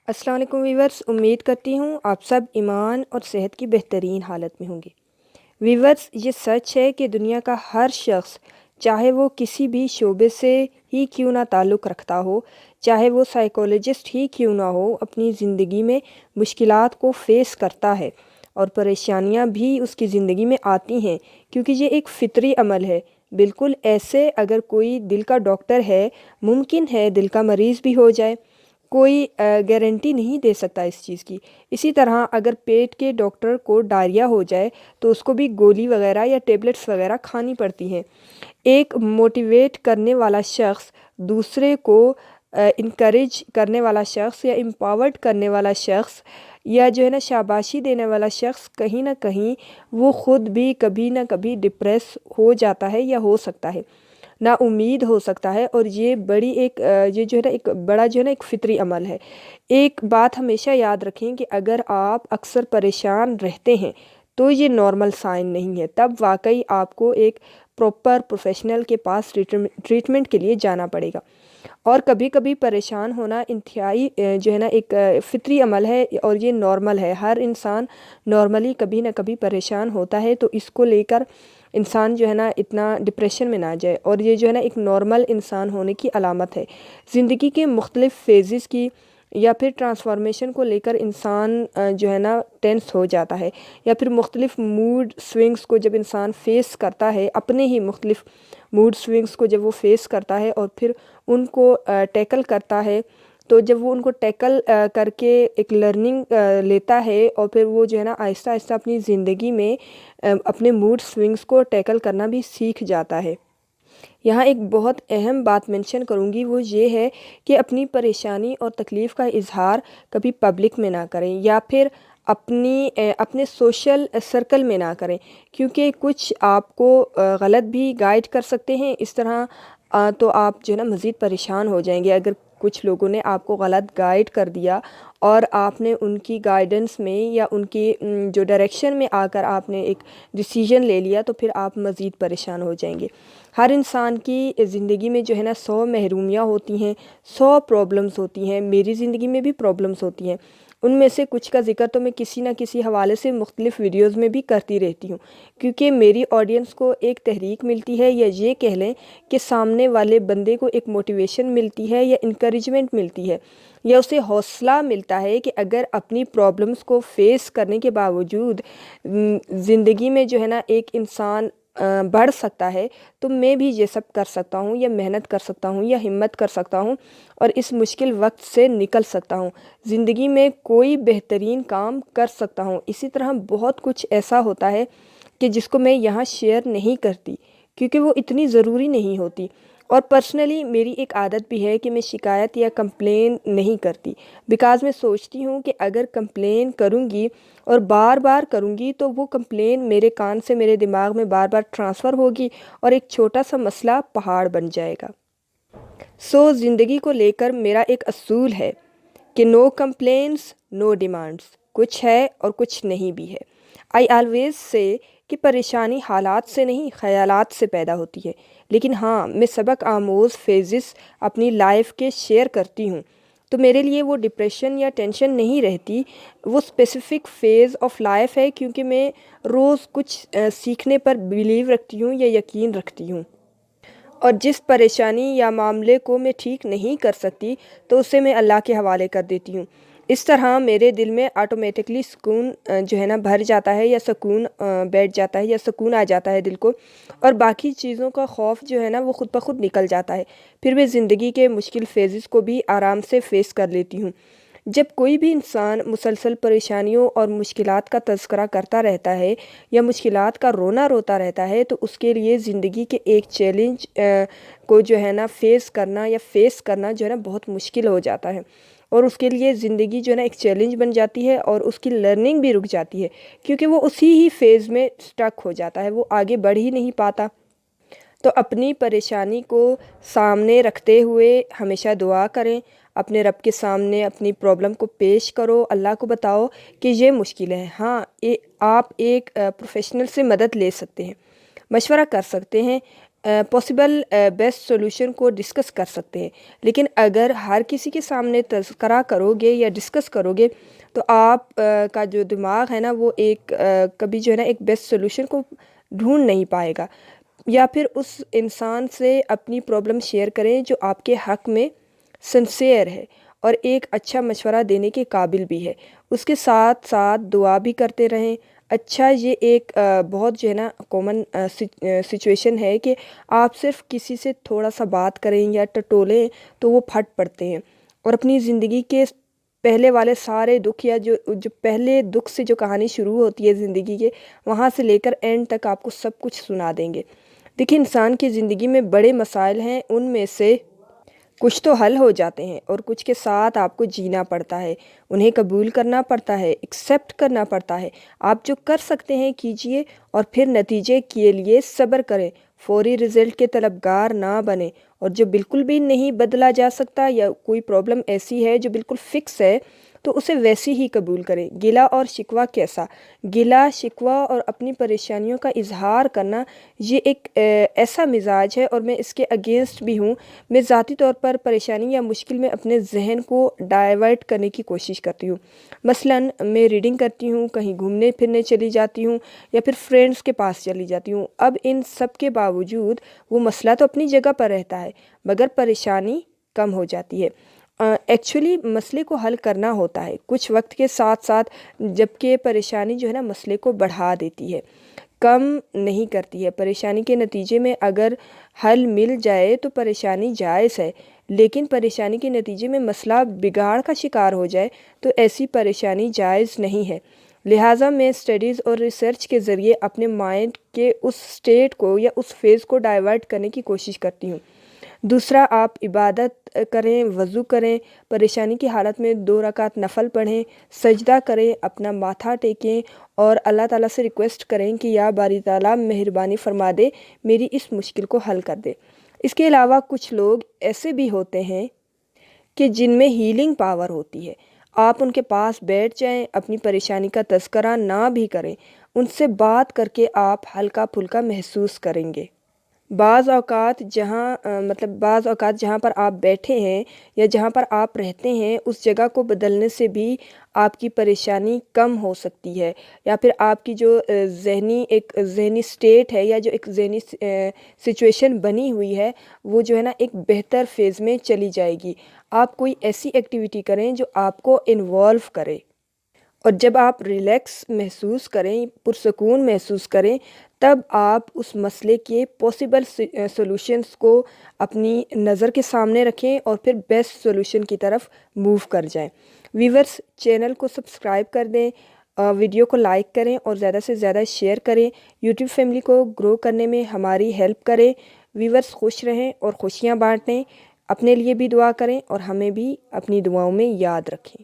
السلام علیکم ویورز، امید کرتی ہوں آپ سب ایمان اور صحت کی بہترین حالت میں ہوں گے۔ ویورز، یہ سچ ہے کہ دنیا کا ہر شخص، چاہے وہ کسی بھی شعبے سے ہی کیوں نہ تعلق رکھتا ہو، چاہے وہ سائیکولوجسٹ ہی کیوں نہ ہو، اپنی زندگی میں مشکلات کو فیس کرتا ہے اور پریشانیاں بھی اس کی زندگی میں آتی ہیں، کیونکہ یہ ایک فطری عمل ہے۔ بالکل ایسے اگر کوئی دل کا ڈاکٹر ہے، ممکن ہے دل کا مریض بھی ہو جائے، کوئی گارنٹی نہیں دے سکتا اس چیز کی۔ اسی طرح اگر پیٹ کے ڈاکٹر کو ڈائریا ہو جائے تو اس کو بھی گولی وغیرہ یا ٹیبلٹس وغیرہ کھانی پڑتی ہیں۔ ایک موٹیویٹ کرنے والا شخص، دوسرے کو انکریج کرنے والا شخص یا امپاورڈ کرنے والا شخص یا شاباشی دینے والا شخص، کہیں نہ کہیں وہ خود بھی کبھی نہ کبھی ڈپریس ہو جاتا ہے یا ہو سکتا ہے، نا امید ہو سکتا ہے، اور یہ بڑی ایک ایک بڑا ایک فطری عمل ہے۔ ایک بات ہمیشہ یاد رکھیں کہ اگر آپ اکثر پریشان رہتے ہیں تو یہ نارمل سائن نہیں ہے، تب واقعی آپ کو ایک پراپر پروفیشنل کے پاس ٹریٹمنٹ کے لیے جانا پڑے گا۔ اور کبھی کبھی پریشان ہونا انتہائی ایک فطری عمل ہے اور یہ نارمل ہے۔ ہر انسان نارملی کبھی نہ کبھی پریشان ہوتا ہے، تو اس کو لے کر انسان اتنا ڈپریشن میں نہ جائے، اور یہ ایک نارمل انسان ہونے کی علامت ہے۔ زندگی کے مختلف فیزز کی یا پھر ٹرانسفارمیشن کو لے کر انسان ٹینس ہو جاتا ہے، یا پھر مختلف موڈ سوئنگز کو جب انسان فیس کرتا ہے، اپنے ہی مختلف موڈ سوئنگز کو جب وہ فیس کرتا ہے اور پھر ان کو ٹیکل کرتا ہے، تو جب وہ ان کو ٹیکل کر کے ایک لرننگ لیتا ہے، اور پھر وہ آہستہ آہستہ اپنی زندگی میں اپنے موڈ سوئنگز کو ٹیکل کرنا بھی سیکھ جاتا ہے۔ یہاں ایک بہت اہم بات مینشن کروں گی، وہ یہ ہے کہ اپنی پریشانی اور تکلیف کا اظہار کبھی پبلک میں نہ کریں، یا پھر اپنے سوشل سرکل میں نہ کریں، کیونکہ کچھ آپ کو غلط بھی گائیڈ کر سکتے ہیں۔ اس طرح تو آپ مزید پریشان ہو جائیں گے اگر کچھ لوگوں نے آپ کو غلط گائیڈ کر دیا اور آپ نے ان کی گائیڈنس میں یا ان کی جو ڈائریکشن میں آ کر آپ نے ایک ڈیسیژن لے لیا، تو پھر آپ مزید پریشان ہو جائیں گے۔ ہر انسان کی زندگی میں 100 محرومیاں ہوتی ہیں، 100 پرابلمز ہوتی ہیں، میری زندگی میں بھی پرابلمز ہوتی ہیں۔ ان میں سے کچھ کا ذکر تو میں کسی نہ کسی حوالے سے مختلف ویڈیوز میں بھی کرتی رہتی ہوں، کیونکہ میری آڈینس کو ایک تحریک ملتی ہے، یا یہ کہہ لیں کہ سامنے والے بندے کو ایک موٹیویشن ملتی ہے یا انکریجمنٹ ملتی ہے، یا اسے حوصلہ ملتا ہے کہ اگر اپنی پرابلمز کو فیس کرنے کے باوجود زندگی میں ایک انسان بڑھ سکتا ہے، تو میں بھی یہ سب کر سکتا ہوں، یا محنت کر سکتا ہوں، یا ہمت کر سکتا ہوں، اور اس مشکل وقت سے نکل سکتا ہوں، زندگی میں کوئی بہترین کام کر سکتا ہوں۔ اسی طرح بہت کچھ ایسا ہوتا ہے کہ جس کو میں یہاں شیئر نہیں کرتی، کیونکہ وہ اتنی ضروری نہیں ہوتی۔ اور پرسنلی میری ایک عادت بھی ہے کہ میں شکایت یا کمپلین نہیں کرتی، بیکاز میں سوچتی ہوں کہ اگر کمپلین کروں گی اور بار بار کروں گی تو وہ کمپلین میرے کان سے میرے دماغ میں بار بار ٹرانسفر ہوگی، اور ایک چھوٹا سا مسئلہ پہاڑ بن جائے گا۔ زندگی کو لے کر میرا ایک اصول ہے کہ نو کمپلینس نو ڈیمانڈس، کچھ ہے اور کچھ نہیں بھی ہے۔ آئی آلویز سے کہ پریشانی حالات سے نہیں، خیالات سے پیدا ہوتی ہے، لیکن ہاں میں سبق آموز فیزز اپنی لائف کے شیئر کرتی ہوں، تو میرے لیے وہ ڈپریشن یا ٹینشن نہیں رہتی، وہ اسپیسیفک فیز آف لائف ہے، کیونکہ میں روز کچھ سیکھنے پر بیلیو رکھتی ہوں یا یقین رکھتی ہوں، اور جس پریشانی یا معاملے کو میں ٹھیک نہیں کر سکتی تو اسے میں اللہ کے حوالے کر دیتی ہوں۔ اس طرح میرے دل میں آٹومیٹکلی سکون بھر جاتا ہے، یا سکون بیٹھ جاتا ہے، یا سکون آ جاتا ہے دل کو، اور باقی چیزوں کا خوف وہ خود بخود نکل جاتا ہے۔ پھر میں زندگی کے مشکل فیزز کو بھی آرام سے فیس کر لیتی ہوں۔ جب کوئی بھی انسان مسلسل پریشانیوں اور مشکلات کا تذکرہ کرتا رہتا ہے یا مشکلات کا رونا روتا رہتا ہے، تو اس کے لیے زندگی کے ایک چیلنج کو فیس کرنا بہت مشکل ہو جاتا ہے، اور اس کے لیے زندگی ایک چیلنج بن جاتی ہے، اور اس کی لرننگ بھی رک جاتی ہے، کیونکہ وہ اسی ہی فیز میں سٹک ہو جاتا ہے، وہ آگے بڑھ ہی نہیں پاتا۔ تو اپنی پریشانی کو سامنے رکھتے ہوئے ہمیشہ دعا کریں، اپنے رب کے سامنے اپنی پرابلم کو پیش کرو، اللہ کو بتاؤ کہ یہ مشکل ہے۔ ہاں آپ ایک پروفیشنل سے مدد لے سکتے ہیں، مشورہ کر سکتے ہیں، پاسبل بیسٹ سولوشن کو ڈسکس کر سکتے ہیں. لیکن اگر ہر کسی کے سامنے تذکرہ کرو گے یا ڈسکس کرو گے تو آپ کا جو دماغ ہے نا وہ ایک کبھی جو ہے نا ایک بیسٹ سولوشن کو ڈھونڈ نہیں پائے گا. یا پھر اس انسان سے اپنی پرابلم شیئر کریں جو آپ کے حق میں سنسیئر ہے اور ایک اچھا مشورہ دینے کے قابل بھی ہے. اس کے ساتھ ساتھ دعا بھی کرتے رہیں. اچھا یہ ایک بہت جو ہے نا کامن سچویشن ہے کہ آپ صرف کسی سے تھوڑا سا بات کریں یا ٹٹولیں تو وہ پھٹ پڑتے ہیں اور اپنی زندگی کے پہلے والے سارے دکھ یا جو پہلے دکھ سے جو کہانی شروع ہوتی ہے زندگی کے وہاں سے لے کر اینڈ تک آپ کو سب کچھ سنا دیں گے. دیکھیں انسان کی زندگی میں بڑے مسائل ہیں، ان میں سے کچھ تو حل ہو جاتے ہیں اور کچھ کے ساتھ آپ کو جینا پڑتا ہے، انہیں قبول کرنا پڑتا ہے، ایکسیپٹ کرنا پڑتا ہے. آپ جو کر سکتے ہیں کیجئے اور پھر نتیجے کے لیے صبر کریں. فوری رزلٹ کے طلبگار نہ بنیں، اور جو بالکل بھی نہیں بدلا جا سکتا یا کوئی پرابلم ایسی ہے جو بالکل فکس ہے تو اسے ویسی ہی قبول کریں. گلہ اور شکوہ کیسا؟ گلہ شکوہ اور اپنی پریشانیوں کا اظہار کرنا یہ ایک ایسا مزاج ہے، اور میں اس کے اگینسٹ بھی ہوں. میں ذاتی طور پر پریشانی یا مشکل میں اپنے ذہن کو ڈائیورٹ کرنے کی کوشش کرتی ہوں. مثلاً میں ریڈنگ کرتی ہوں، کہیں گھومنے پھرنے چلی جاتی ہوں یا پھر فرینڈس کے پاس چلی جاتی ہوں. اب ان سب کے باوجود وہ مسئلہ تو اپنی جگہ پر رہتا ہے مگر پریشانی کم ہو جاتی ہے. ایکچولی مسئلے کو حل کرنا ہوتا ہے کچھ وقت کے ساتھ ساتھ، جبکہ پریشانی جو ہے نا مسئلے کو بڑھا دیتی ہے، کم نہیں کرتی ہے. پریشانی کے نتیجے میں اگر حل مل جائے تو پریشانی جائز ہے، لیکن پریشانی کے نتیجے میں مسئلہ بگاڑ کا شکار ہو جائے تو ایسی پریشانی جائز نہیں ہے. لہٰذا میں اسٹڈیز اور ریسرچ کے ذریعے اپنے مائنڈ کے اس سٹیٹ کو یا اس فیز کو ڈائیورٹ کرنے کی کوشش کرتی ہوں. دوسرا، آپ عبادت کریں، وضو کریں، پریشانی کی حالت میں 2 رکعت نفل پڑھیں، سجدہ کریں، اپنا ماتھا ٹیکیں اور اللہ تعالیٰ سے ریکویسٹ کریں کہ یا باری تعالیٰ مہربانی فرما دے، میری اس مشکل کو حل کر دے. اس کے علاوہ کچھ لوگ ایسے بھی ہوتے ہیں کہ جن میں ہیلنگ پاور ہوتی ہے. آپ ان کے پاس بیٹھ جائیں، اپنی پریشانی کا تذکرہ نہ بھی کریں، ان سے بات کر کے آپ ہلکا پھلکا محسوس کریں گے. بعض اوقات جہاں پر آپ بیٹھے ہیں یا جہاں پر آپ رہتے ہیں اس جگہ کو بدلنے سے بھی آپ کی پریشانی کم ہو سکتی ہے، یا پھر آپ کی جو ذہنی سٹیٹ ہے یا جو ایک ذہنی سچویشن بنی ہوئی ہے وہ جو ہے نا ایک بہتر فیز میں چلی جائے گی. آپ کوئی ایسی ایکٹیویٹی کریں جو آپ کو انوالو کرے، اور جب آپ ریلیکس محسوس کریں، پرسکون محسوس کریں، تب آپ اس مسئلے کے پاسبل سولوشنز کو اپنی نظر کے سامنے رکھیں اور پھر بیسٹ سولوشن کی طرف موو کر جائیں. ویورز، چینل کو سبسکرائب کر دیں، ویڈیو کو لائک کریں اور زیادہ سے زیادہ شیئر کریں. یوٹیوب فیملی کو گرو کرنے میں ہماری ہیلپ کریں. ویورز خوش رہیں اور خوشیاں بانٹیں. اپنے لیے بھی دعا کریں اور ہمیں بھی اپنی دعاؤں میں یاد رکھیں.